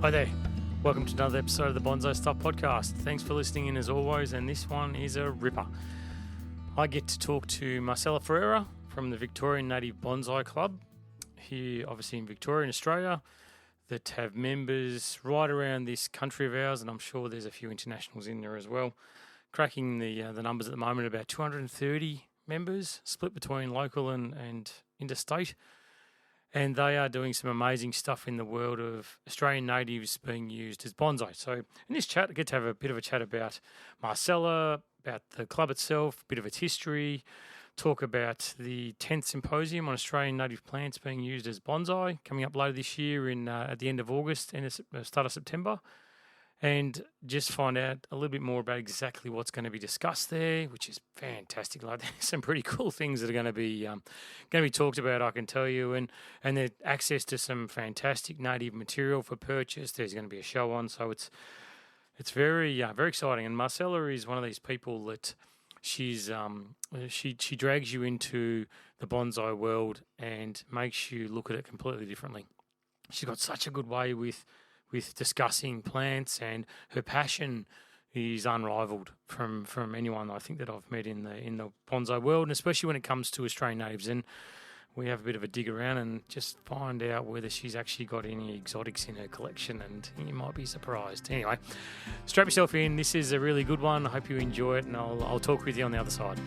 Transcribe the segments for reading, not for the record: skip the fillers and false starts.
Hi there. Welcome to another episode of the Bonsai Stuff podcast. Thanks for listening in as always, and this one is a ripper. I get to talk to Marcela Ferreira from the Victorian Native Bonsai Club here, obviously in Victoria, in Australia, that have members right around this country of ours, and I'm sure there's a few internationals in there as well. Cracking the numbers at the moment, about 230 members, split between local and interstate. And they are doing some amazing stuff in the world of Australian natives being used as bonsai. So in this chat, I get to have a bit of a chat about Marcela, about the club itself, a bit of its history, talk about the 10th Symposium on Australian native plants being used as bonsai coming up later this year at the end of August and the start of September. And just find out a little bit more about exactly what's going to be discussed there, which is fantastic. Like, there's some pretty cool things that are going to be talked about, I can tell you, and there's access to some fantastic native material for purchase. There's going to be a show on, so it's very very exciting. And Marcela is one of these people that she drags you into the bonsai world and makes you look at it completely differently. She's got such a good way with discussing plants, and her passion is unrivaled from anyone I think that I've met in the bonsai world, and especially when it comes to Australian natives. And we have a bit of a dig around and just find out whether she's actually got any exotics in her collection, and you might be surprised. Anyway, strap yourself in. This is a really good one. I hope you enjoy it, and I'll talk with you on the other side.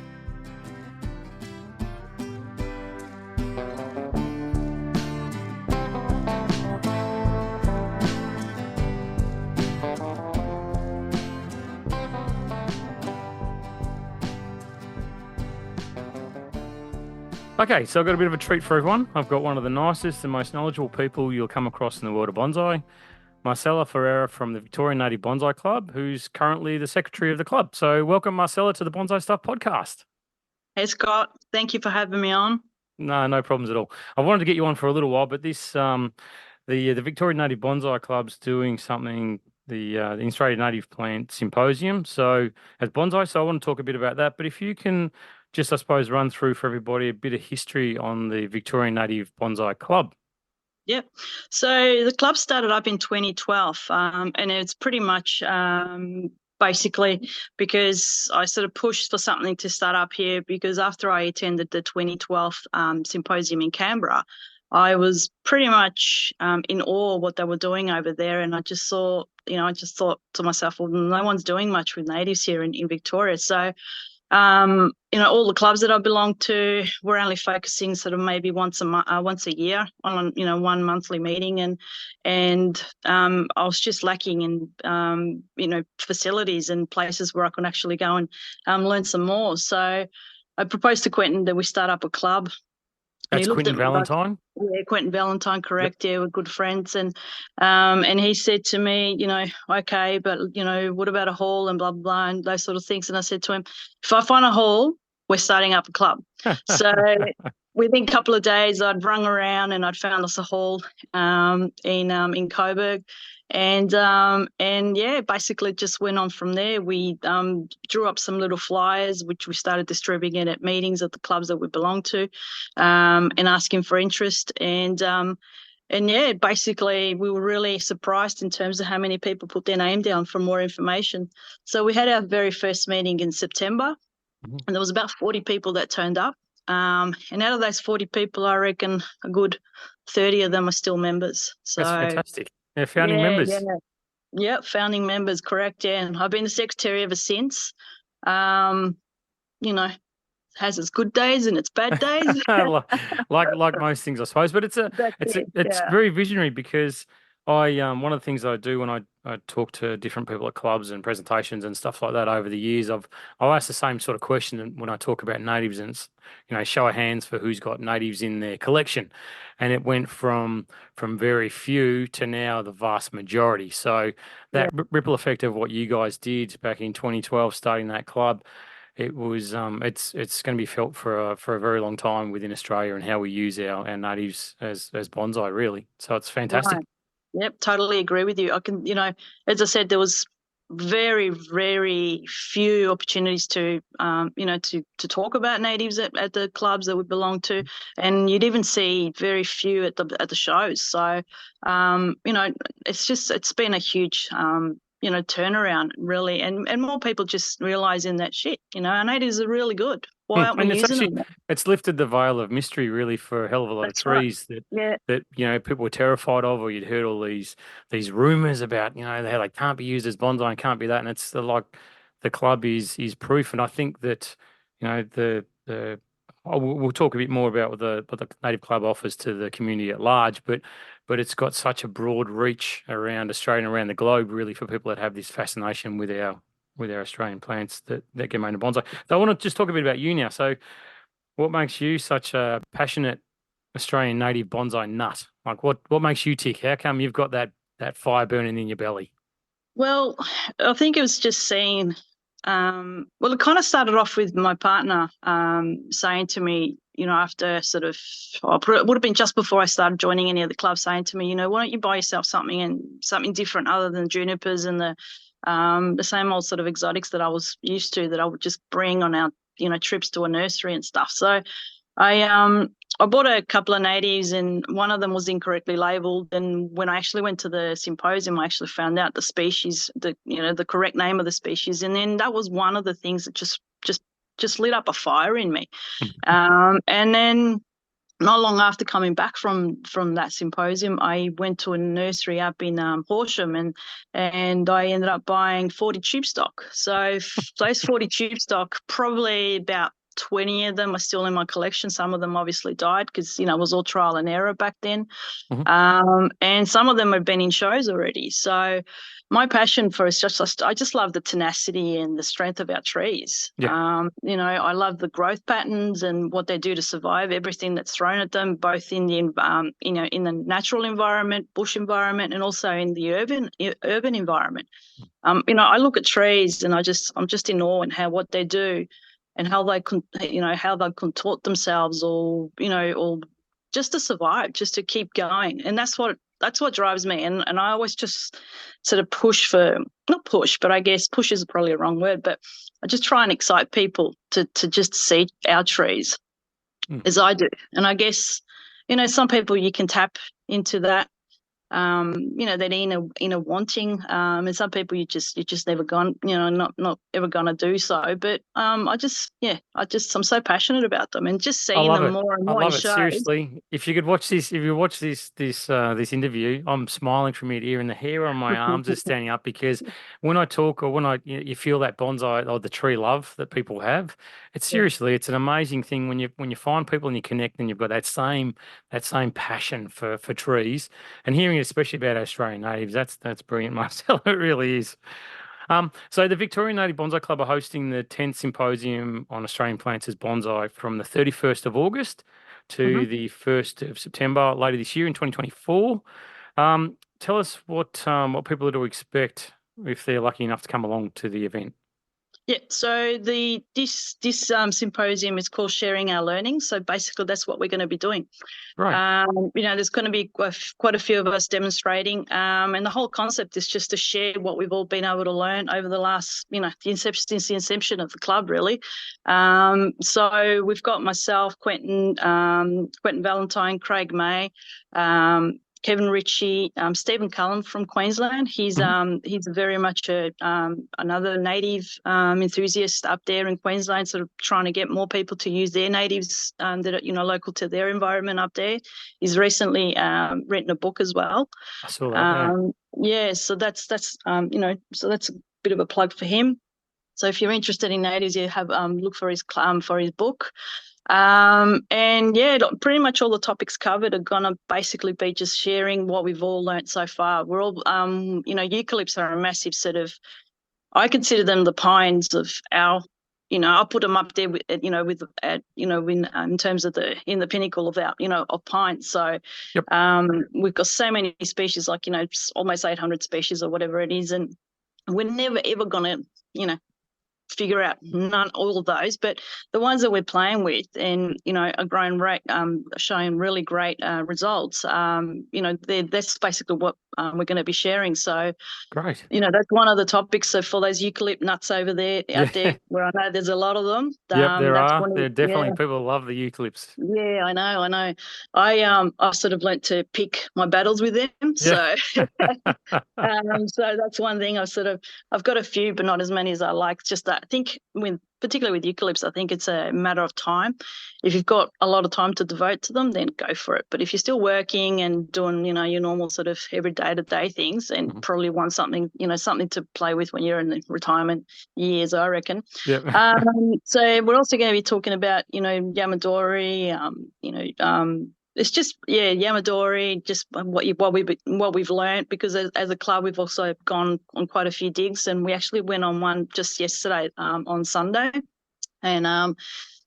Okay, so I've got a bit of a treat for everyone. I've got one of the nicest and most knowledgeable people you'll come across in the world of bonsai, Marcela Ferreira from the Victorian Native Bonsai Club, who's currently the secretary of the club. So welcome, Marcela, to the Bonsai Stuff podcast. Hey, Scott. Thank you for having me on. No problems at all. I wanted to get you on for a little while, but this the Victorian Native Bonsai Club's doing something, the Australian Native Plant Symposium. So as bonsai, so I want to talk a bit about that. But if you can just, I suppose, run through for everybody a bit of history on the Victorian Native Bonsai Club. Yep. So the club started up in 2012, and it's pretty much basically because I sort of pushed for something to start up here, because after I attended the 2012 Symposium in Canberra, I was pretty much in awe of what they were doing over there. And I just thought to myself, well, no one's doing much with natives here in Victoria. So all the clubs that I belong to, we're only focusing sort of maybe once a year on, one monthly meeting, and I was just lacking in, facilities and places where I can actually go and learn some more. So I proposed to Quentin that we start up a club. That's Quentin Valentine? Yeah, Quentin Valentine, correct. Yep. Yeah, we're good friends. And he said to me, okay, but, what about a hall and blah, blah, blah, and those sort of things. And I said to him, if I find a hall, we're starting up a club. So within a couple of days, I'd rung around and I'd found us a hall in Coburg. And basically just went on from there. We drew up some little flyers, which we started distributing at meetings at the clubs that we belong to, and asking for interest. And basically we were really surprised in terms of how many people put their name down for more information. So we had our very first meeting in September, and there was about 40 people that turned up. And out of those 40 people, I reckon a good 30 of them are still members. So that's fantastic. They're founding members. Yeah, founding members, correct. Yeah, and I've been the secretary ever since. Has its good days and its bad days. like most things, I suppose. But it's very visionary, because one of the things I do when I talk to different people at clubs and presentations and stuff like that over the years, I'll ask the same sort of question when I talk about natives, and it's, show of hands for who's got natives in their collection. And it went from very few to now the vast majority. So that ripple effect of what you guys did back in 2012, starting that club, it was it's going to be felt for a very long time within Australia, and how we use our natives as bonsai, really. So it's fantastic. Right. Yep, totally agree with you. I can, as I said, there was very, very few opportunities to, to talk about natives at the clubs that we belong to, and you'd even see very few at the shows. So, it's been a huge, turnaround really, and more people just realizing that shit, our natives are really good. Why aren't we And it's using actually them? it's lifted the veil of mystery really for a hell of a lot of That's right. trees that Yeah. people were terrified of, or you'd heard all these rumors about how they can't be used as bonsai and can't be that, and it's the club is proof. And I think that the we'll talk a bit more about what the Native Club offers to the community at large, but it's got such a broad reach around Australia and around the globe really for people that have this fascination with our Australian plants that get made into bonsai. So I want to just talk a bit about you now. So what makes you such a passionate Australian native bonsai nut? Like what makes you tick? How come you've got that fire burning in your belly? Well, I think it was just seeing. It kind of started off with my partner saying to me, after sort of, it would have been just before I started joining any of the clubs, saying to me, why don't you buy yourself something different other than junipers and the same old sort of exotics that I was used to, that I would just bring on our trips to a nursery and stuff. So I bought a couple of natives, and one of them was incorrectly labelled. And when I actually went to the symposium, I actually found out the species, the correct name of the species. And then that was one of the things that just lit up a fire in me. And then not long after coming back from that symposium, I went to a nursery up in Horsham, and I ended up buying 40 tube stock. So those 40 tube stock, probably about 20 of them are still in my collection. Some of them obviously died because, it was all trial and error back then. And some of them have been in shows already. So my passion for it's I just love the tenacity and the strength of our trees. Yeah. I love the growth patterns and what they do to survive everything that's thrown at them, both in the in the natural environment, bush environment, and also in the urban environment. I look at trees and I'm just in awe and what they do, and how they contort themselves, or just to survive, just to keep going. And that's what drives me. And I always just sort of not push, but I guess push is probably a wrong word, but I just try and excite people to just see our trees as I do. And I guess, some people you can tap into that, that inner wanting, and some people you just never gone, not ever gonna do so. But I'm so passionate about them, and just I seeing love them it. more and I more in love it. shows. Seriously, if you watch this interview, I'm smiling from ear to ear, and the hair on my arms is standing up because when I talk, or when you feel that bonsai or the tree love that people have, it's an amazing thing when you find people and you connect and you've got that same passion for trees, and hearing it especially about Australian natives, that's brilliant, Marcel. It really is. So the Victorian Native Bonsai Club are hosting the 10th Symposium on Australian plants as bonsai from the 31st of August to the 1st of September later this year in 2024. Tell us what people are to expect if they're lucky enough to come along to the event. Yeah, so this symposium is called Sharing Our Learning. So basically, that's what we're going to be doing. Right. There's going to be quite a few of us demonstrating, and the whole concept is just to share what we've all been able to learn over the last, since the inception of the club, really. So we've got myself, Quentin Valentine, Craig May, Kevin Ritchie, Stephen Cullen from Queensland. He's very much another native enthusiast up there in Queensland, sort of trying to get more people to use their natives that are local to their environment up there. He's recently written a book as well. I saw that. So that's so that's a bit of a plug for him. So if you're interested in natives, you have look for his book. Pretty much all the topics covered are gonna basically be just sharing what we've all learnt so far. We're all, eucalypts are a massive sort of, I consider them the pines of our, I put them up there with, in terms of in the pinnacle of our, of pines. So, Yep. We've got so many species, like, almost 800 species or whatever it is, and we're never ever gonna, figure out all of those, but the ones that we're playing with and, are growing showing really great results, that's basically what we're going to be sharing. So Great. that's one of the topics. So for those eucalypt nuts over there, out there, Yeah. where I know there's a lot of them. Yep, there That's are. one There are of, definitely people who love the eucalypts. yeah, I know. I sort of learnt to pick my battles with them. Yeah. So so that's one thing I've got a few, but not as many as I like. It's just that I think particularly with eucalypts, I think it's a matter of time. If you've got a lot of time to devote to them, then go for it. But if you're still working and doing, your normal sort of every day-to-day things, and probably want something, something to play with when you're in the retirement years, I reckon. Yep. So we're also going to be talking about, Yamadori, it's just Yamadori, just what we've learned, because as a club we've also gone on quite a few digs, and we actually went on one just yesterday on Sunday, and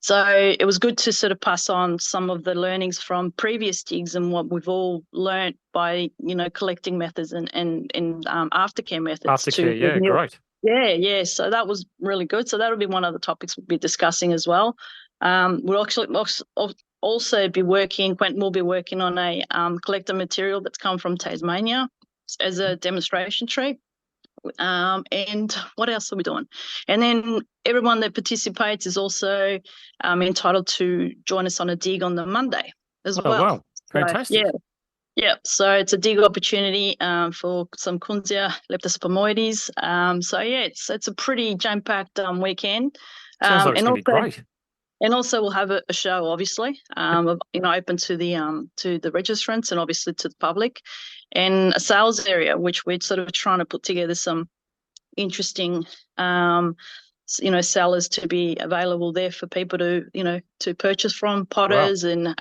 so it was good to sort of pass on some of the learnings from previous digs and what we've all learnt by collecting methods and aftercare methods. Aftercare, yeah, great. Yeah. So that was really good. So that'll be one of the topics we'll be discussing as well. We'll actually also be working. Quentin will be working on a collector material that's come from Tasmania as a demonstration tree. And what else are we doing? And then everyone that participates is also entitled to join us on a dig on the Monday as well. Oh, wow. Fantastic. So, yeah. So it's a dig opportunity for some Kunzia leptospermoides. So yeah, it's a pretty jam-packed weekend. Sounds like it's going to be great. And also we'll have a show, obviously, open to the registrants and obviously to the public, and a sales area, which we're sort of trying to put together some interesting, sellers to be available there for people to purchase from, potters. Wow. And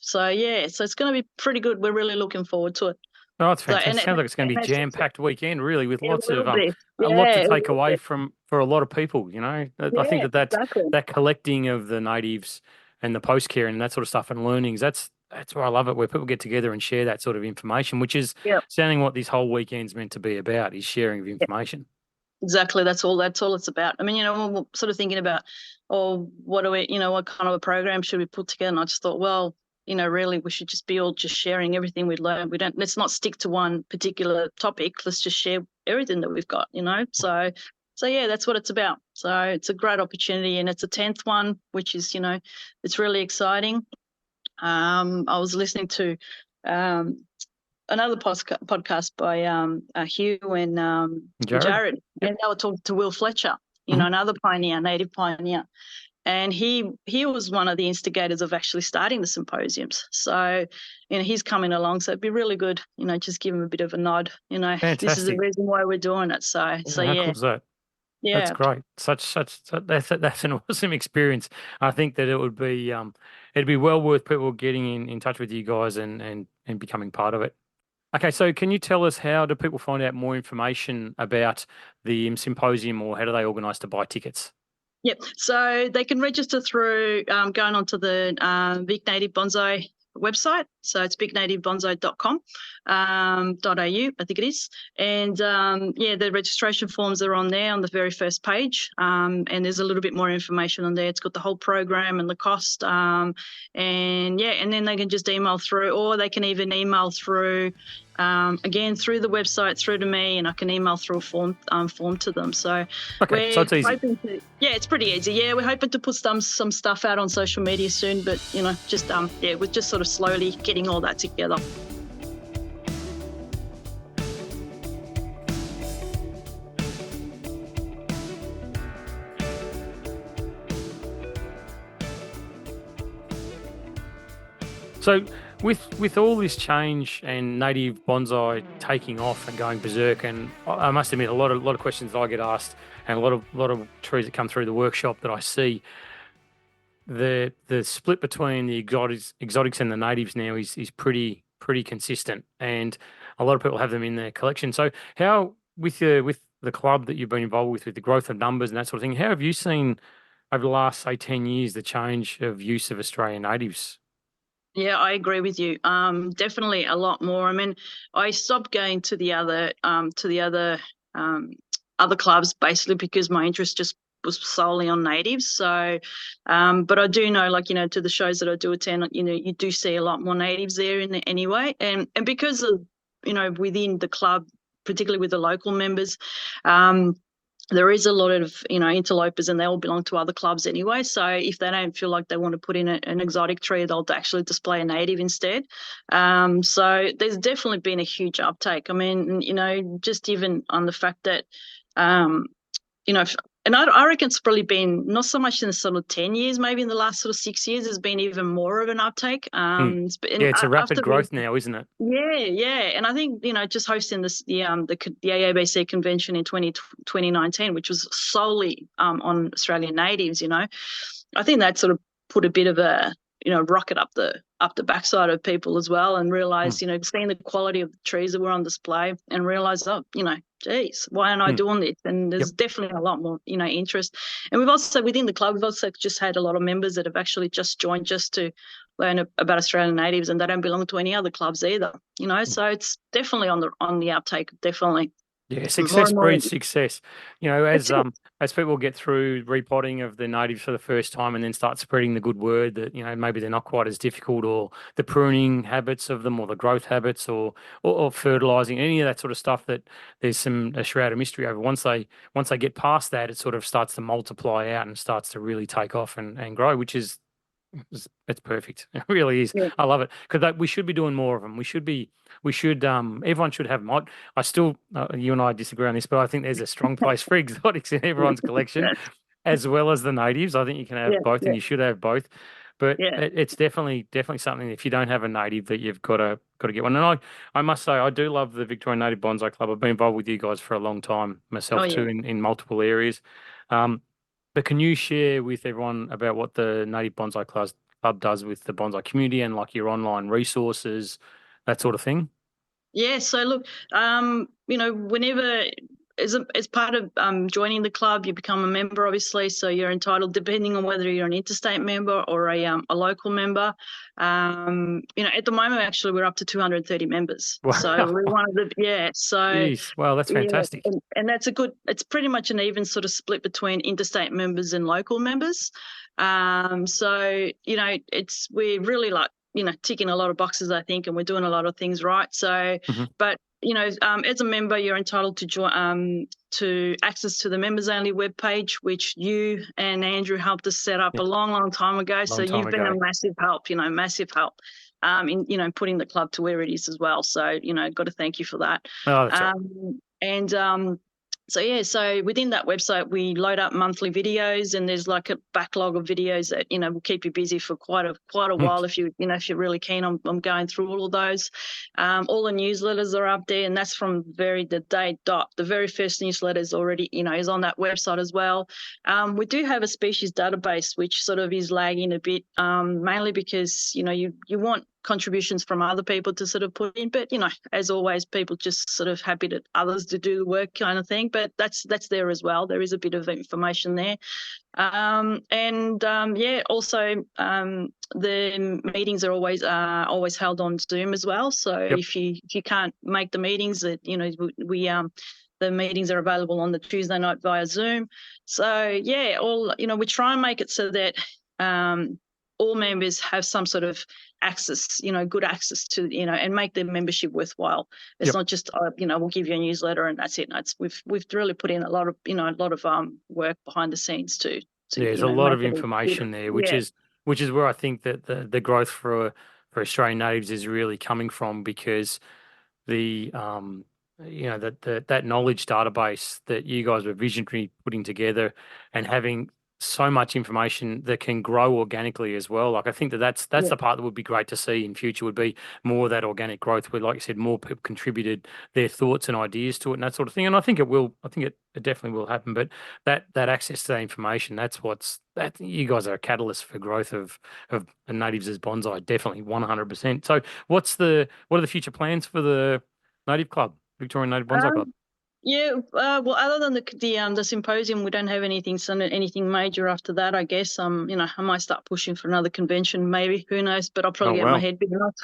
so it's going to be pretty good. We're really looking forward to it. Oh, it's fantastic. Sounds like it's going to be a jam-packed weekend, really, with lots of a lot to take away for a lot of people. I think that collecting of the natives and the post-care and that sort of stuff and learnings, that's where I love it, where people get together and share that sort of information, which is sounding what this whole weekend's meant to be about, is sharing of information. Exactly. That's all it's about. I mean, we're sort of thinking about, what do we, what kind of a program should we put together? And I just thought, well, really we should just be all just sharing everything we've learned. Let's not stick to one particular topic. Let's just share everything that we've got, So yeah, that's what it's about. So it's a great opportunity, and it's a 10th one, which is, it's really exciting. I was listening to another podcast by Hugh and Jared, and they were talking to Will Fletcher, another pioneer, native pioneer. And he was one of the instigators of actually starting the symposiums. So, he's coming along. So it'd be really good, just give him a bit of a nod. Fantastic. This is the reason why we're doing it. So how cool is that? Yeah, that's great. That's an awesome experience. I think that it'd be well worth people getting in touch with you guys and becoming part of it. Okay, so can you tell us, how do people find out more information about the symposium, or how do they organise to buy tickets? Yep. So they can register through going onto the Vic Native Bonsai website. So it's vicnativebonsai.com.au, I think it is. And the registration forms are on there on the very first page. And there's a little bit more information on there. It's got the whole program and the cost. And then they can just email through, or they can even email through again through the website through to me, and I can email through a form to them. So so it's easy. It's pretty easy. Yeah, we're hoping to put some stuff out on social media soon, but just we're just sort of slowly getting all that together. So with all this change and native bonsai taking off and going berserk, and I must admit, a lot of questions that I get asked, and a lot of trees that come through the workshop that I see, the split between the exotics and the natives now is pretty consistent, and a lot of people have them in their collection. So how, with the club that you've been involved with the growth of numbers and that sort of thing, how have you seen over the last, say, 10 years the change of use of Australian natives? Yeah, I agree with you. Definitely a lot more. I mean, I stopped going to the other clubs basically because my interest just was solely on natives. So, but I do know, like, to the shows that I do attend, you do see a lot more natives there anyway. And because of, within the club, particularly with the local members, there is a lot of, interlopers, and they all belong to other clubs anyway. So if they don't feel like they want to put in an exotic tree, they'll actually display a native instead. So there's definitely been a huge uptake. I mean, just even on the fact that, you know, and I reckon it's probably been not so much in the sort of 10 years, maybe in the last sort of 6 years, there's been even more of an uptake. It's a rapid growth now, isn't it? Yeah. And I think, just hosting the AABC convention in 2019, which was solely on Australian natives, I think that sort of put a bit of a, rocket up the backside of people as well, and realize, seeing the quality of the trees that were on display, and realize, geez, why aren't I doing this? And there's definitely a lot more, interest. And we've also, within the club, we've also just had a lot of members that have actually just joined just to learn about Australian natives, and they don't belong to any other clubs either, so it's definitely on the uptake, definitely. Yeah, success breeds success. As people get through repotting of the natives for the first time, and then start spreading the good word that, maybe they're not quite as difficult, or the pruning habits of them, or the growth habits, or fertilizing, any of that sort of stuff, that there's a shroud of mystery over. Once they get past that, it sort of starts to multiply out and starts to really take off and grow, which is, it's perfect. It really is. Yeah. I love it, because we should be doing more of them. Everyone should have them. I still, you and I disagree on this, but I think there's a strong place for exotics in everyone's collection, as well as the natives. I think you can have both, and you should have both. But it's definitely something, if you don't have a native, that you've got to get one. And I must say, I do love the Victorian Native Bonsai Club. I've been involved with you guys for a long time myself too, in multiple areas. But can you share with everyone about what the Native Bonsai Club does with the bonsai community, and like your online resources, that sort of thing? Yeah. So look, whenever as part of joining the club, you become a member, obviously. So you're entitled, depending on whether you're an interstate member or a local member. At the moment, actually, we're up to 230 members. Wow. So we're one of the So, jeez, wow, that's fantastic. And that's it's pretty much an even sort of split between interstate members and local members. So we're really like, ticking a lot of boxes, I think, and we're doing a lot of things right. So, but as a member, you're entitled to join, to access to the members only webpage, which you and Andrew helped us set up a long time ago. So you've been a massive help, massive help in, putting the club to where it is as well. So, got to thank you for that. Oh, that's right. And so within that website, we load up monthly videos, and there's like a backlog of videos that, will keep you busy for quite a while if if you're really keen on going through all of those. All the newsletters are up there, and that's from the very first newsletter is already, is on that website as well. We do have a species database, which sort of is lagging a bit, mainly because, you want contributions from other people to sort of put in, but as always, people just sort of happy to others to do the work, kind of thing. But that's there as well. There is a bit of information there. Also, the meetings are always held on Zoom as well. So if you can't make the meetings, that the meetings are available on the Tuesday night via Zoom. So we try and make it so that all members have some sort of access, good access to, and make their membership worthwhile. It's not just, we'll give you a newsletter and that's it. No, we've really put in a lot of work behind the scenes to there's a lot of information there, which is where I think that the growth for Australian natives is really coming from, because the that knowledge database that you guys were visionary putting together, and having so much information that can grow organically as well. Like, I think that's the part that would be great to see in future, would be more of that organic growth, where, like you said, more people contributed their thoughts and ideas to it and that sort of thing. And I think it definitely will happen. But that access to that information, that you guys are a catalyst for growth of natives as bonsai, definitely 100%. So what are the future plans for the Native Club, Victorian Native Bonsai Club? Yeah, well, other than the symposium, we don't have anything major after that. I guess I might start pushing for another convention, maybe. Who knows? But I'll Oh probably get my well. head big enough.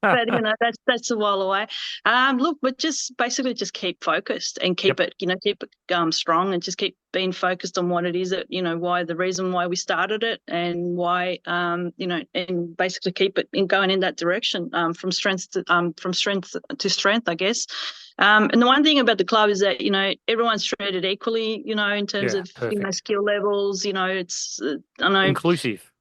But that's a while away. Look, but just basically just keep focused and keep Yep. it strong, and just keep being focused on what it is that why the reason why we started it, and why and basically keep it in going in that direction, from strength to strength, I guess. And the one thing about the club is that everyone's treated equally, in terms Yeah. of Perfect. skill levels. It's I know Inclusive.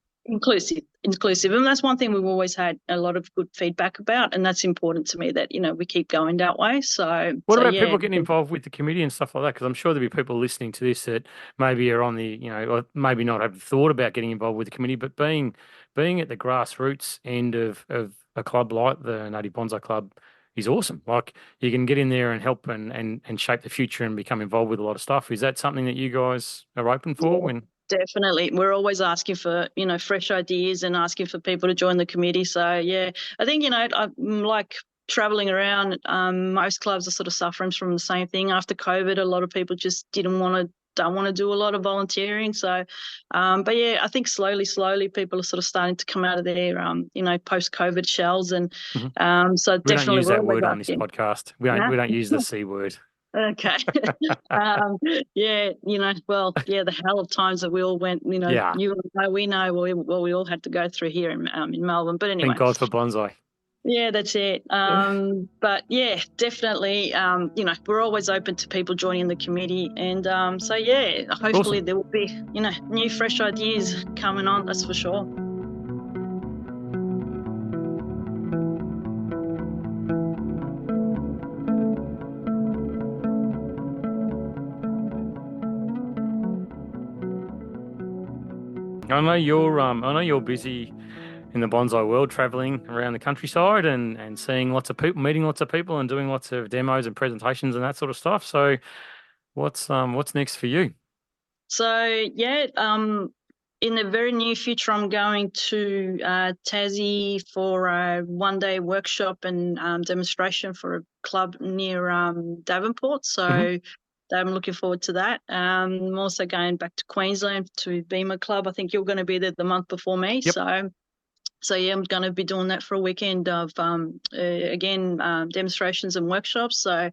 inclusive, and that's one thing we've always had a lot of good feedback about, and that's important to me that we keep going that way. What So about yeah. people getting involved with the committee and stuff like that? Because I'm sure there'll be people listening to this that maybe are on the, or maybe not have thought about getting involved with the committee, but being at the grassroots end of a club like the Native Bonsai Club is awesome. Like you can get in there and help and shape the future and become involved with a lot of stuff. Is that something that you guys are open for Yeah, when? definitely. We're always asking for, fresh ideas and asking for people to join the committee. So yeah, I think, I'm like traveling around. Most clubs are sort of suffering from the same thing. After COVID, a lot of people just don't want to do a lot of volunteering. So, but yeah, I think slowly people are sort of starting to come out of their, post-COVID shells. And Mhm. so We don't definitely use we're that always word on this asking. podcast. We don't Yeah. we don't use the C word. Okay. um, yeah, the hell of times that we all went, Yeah. you and I, we know, we all had to go through here in Melbourne. But Thank anyway, God for bonsai. yeah, that's it. But yeah, definitely, we're always open to people joining the committee. And so, yeah, hopefully Awesome. there will be, new, fresh ideas coming on, that's for sure. I know you're busy in the bonsai world, traveling around the countryside and seeing lots of people, meeting lots of people, and doing lots of demos and presentations and that sort of stuff. So, what's next for you? So, yeah, in the very near future, I'm going to Tassie for a one-day workshop and demonstration for a club near Davenport. Hmm. So I'm looking forward to that. I'm also going back to Queensland to Beamer Club. I think you're going to be there the month before me. Yep. So yeah, I'm going to be doing that for a weekend of again demonstrations and workshops. So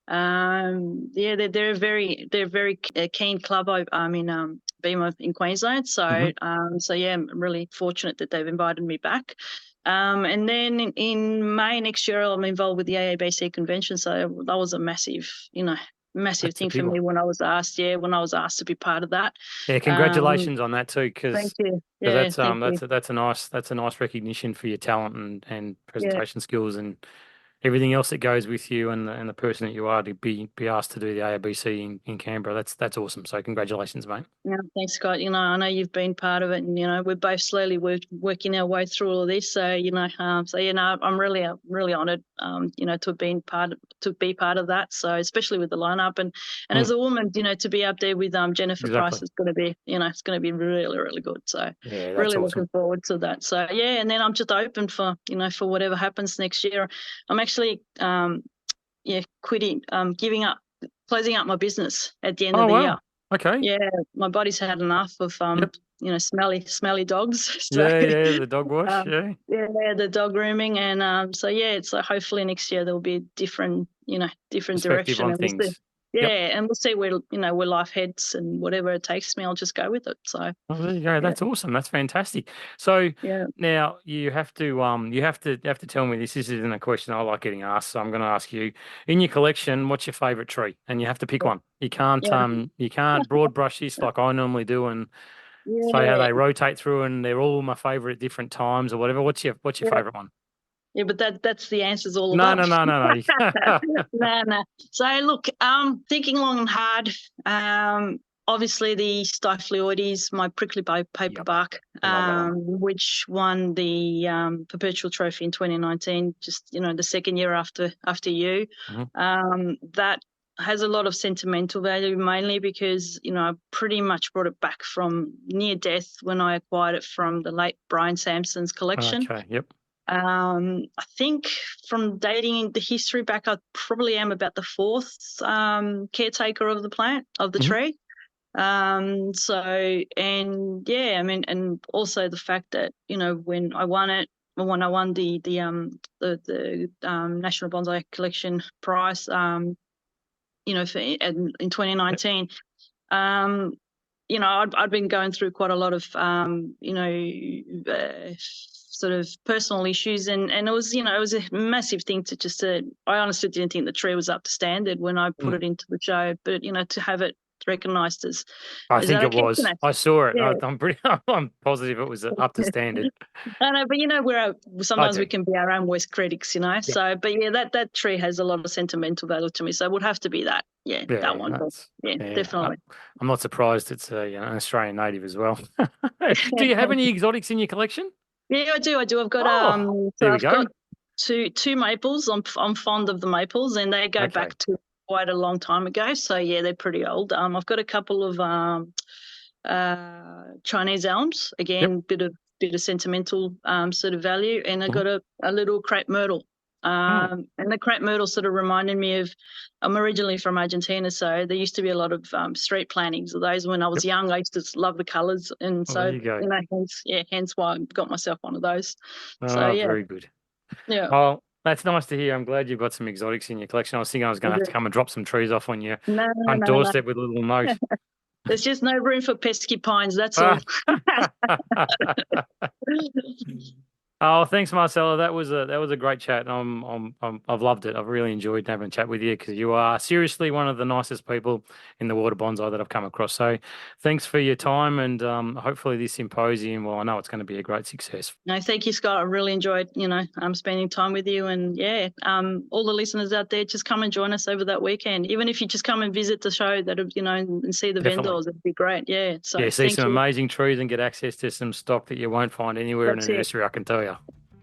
yeah, they're a very keen club. I'm in Beamer in Queensland. Hmm. So yeah, I'm really fortunate that they've invited me back. And then in May next year, I'm involved with the AABC convention. So that was a massive That's a thing for big one. me when I was asked. Yeah, when I was asked to be part of that. Yeah, Um, congratulations on that too, Thank because you. Yeah, that's thank you. that's a nice recognition for your talent and Yeah. presentation skills and everything else that goes with you and the person that you are to be asked to do the AABC in Canberra. That's awesome. So congratulations, mate. Yeah, thanks, Scott. I know you've been part of it, and we're both slowly working our way through all of this. So I'm really honoured, to be part of that. So especially with the lineup, and as Mm, a woman, to be up there with Jennifer exactly. Price is going to be, it's going to be really really good. So Yeah, that's really awesome. looking forward to that. So yeah, and then I'm just open for for whatever happens next year. I'm actually quitting, giving up, closing up my business at the end of Oh the year. wow. Okay. Yeah, my body's had enough of Yep. smelly dogs. So Yeah, the dog wash. um, Yeah. yeah, the dog grooming, and so yeah, it's hopefully next year there will be a different Perspective direction, on and we'll see. things. Yeah, Yep. and we'll see where life heads, and whatever it takes me, I'll just go with it. So Oh, there you go. yeah, That's awesome. That's fantastic. So yeah, now you have to tell me this. This isn't a question I like getting asked, so I'm going to ask you. In your collection, what's your favorite tree? And you have to pick one. yeah, You can't broad brush this like I normally do and say how yeah, they rotate through and they're all my favorite at different times or whatever. What's your yeah. favorite one? Yeah, but that's the answer's all No, about. no, no, no, no. No. So look, thinking long and hard. Obviously the Stiphlioides, my prickly Yep, paperbark, I love that one. which won the Perpetual Trophy in 2019. Just the second year after you. Hmm. That has a lot of sentimental value, mainly because I pretty much brought it back from near death when I acquired it from the late Brian Sampson's collection. Okay, yep. I think from dating the history back, I probably am about the fourth caretaker of the plant, of the tree. And also the fact that, when I won it, when I won the National Bonsai Collection prize, in 2019, I'd been going through quite a lot of, sort of personal issues, and it was, it was a massive thing I honestly didn't think the tree was up to standard when I put it into the show, but, to have it recognised as, I is think that it okay? was. I saw it. Yeah. I'm positive it was up to standard. I know, but sometimes we can be our own worst critics, Yeah. So, but yeah, that tree has a lot of sentimental value to me, so it would have to be that. Yeah, that one. Definitely. I'm not surprised it's an Australian native as well. Do you have any exotics in your collection? Yeah, I do. I've got I've got two maples. I'm fond of the maples, and they go back to quite a long time ago. So yeah, they're pretty old. I've got a couple of Chinese elms. Again, bit of sentimental sort of value, and I got a little crepe myrtle. And the crepe myrtle sort of reminded me of, I'm originally from Argentina, so there used to be a lot of street plantings of those when I was young. I used to love the colours, and so there you go. hence why I got myself one of those. Very good. Yeah. Oh, that's nice to hear. I'm glad you've got some exotics in your collection. I was thinking I was going to have to come and drop some trees off on your front doorstep with a little note. There's just no room for pesky pines, that's all. Oh, thanks, Marcela. That was a great chat. I've loved it. I've really enjoyed having a chat with you because you are seriously one of the nicest people in the world of bonsai that I've come across. So, thanks for your time, and hopefully this symposium. Well, I know it's going to be a great success. No, thank you, Scott. I really enjoyed spending time with you, and all the listeners out there, just come and join us over that weekend. Even if you just come and visit the show, and see the vendors, it'd be great. Yeah. So see some amazing trees and get access to some stock that you won't find anywhere in a nursery. I can tell you.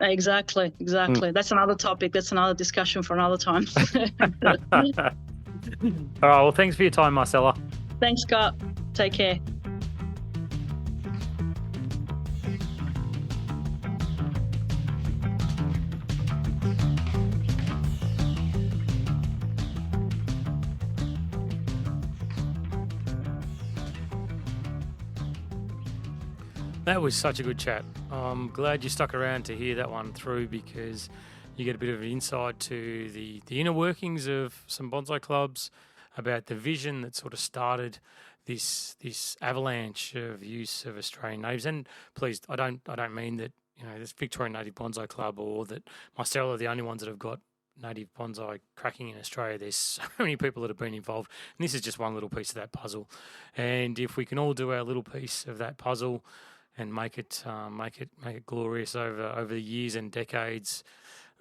Exactly. That's another topic. That's another discussion for another time. All right. Well, thanks for your time, Marcela. Thanks, Scott. Take care. That was such a good chat. I'm glad you stuck around to hear that one through because you get a bit of an insight to the inner workings of some bonsai clubs, about the vision that sort of started this avalanche of use of Australian natives. And please, I don't mean that this Victorian Native Bonsai Club or that Marcela are the only ones that have got native bonsai cracking in Australia. There's so many people that have been involved, and this is just one little piece of that puzzle. And if we can all do our little piece of that puzzle and make it glorious over the years and decades,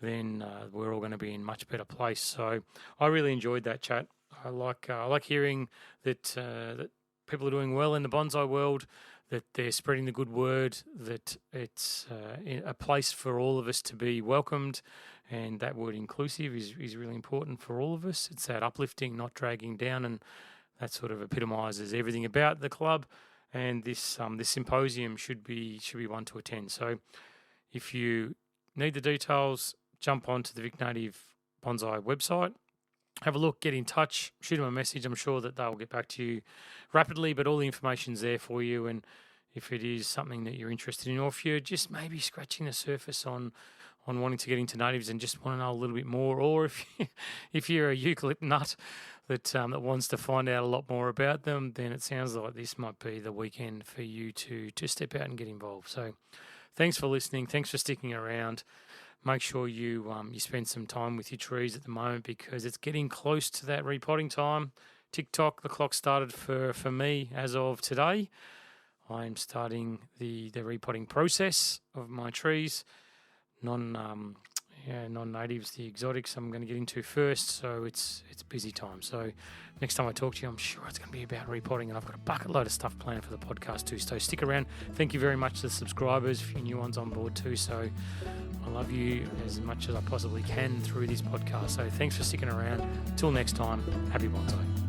then we're all going to be in a much better place. So I really enjoyed that chat. I like hearing that people are doing well in the bonsai world, that they're spreading the good word, that it's a place for all of us to be welcomed, and that word inclusive is really important for all of us. It's that uplifting, not dragging down, and that sort of epitomises everything about the club. And this symposium should be one to attend. So if you need the details, jump onto the Vic Native Bonsai website, have a look, get in touch, shoot them a message. I'm sure that they'll get back to you rapidly, but all the information's there for you. And if it is something that you're interested in, or if you're just maybe scratching the surface on wanting to get into natives and just want to know a little bit more, or if you're a eucalypt nut that wants to find out a lot more about them, then it sounds like this might be the weekend for you to step out and get involved. So thanks for listening. Thanks for sticking around. Make sure you spend some time with your trees at the moment because it's getting close to that repotting time. Tick-tock, the clock started for me as of today. I'm starting the repotting process of my trees. Non-natives, the exotics I'm going to get into first, so it's busy time. So next time I talk to you, I'm sure it's going to be about repotting, and I've got a bucket load of stuff planned for the podcast too, so stick around. Thank you very much to the subscribers, a few new ones on board too, so I love you as much as I possibly can through this podcast. So thanks for sticking around. Till next time, happy bonsai.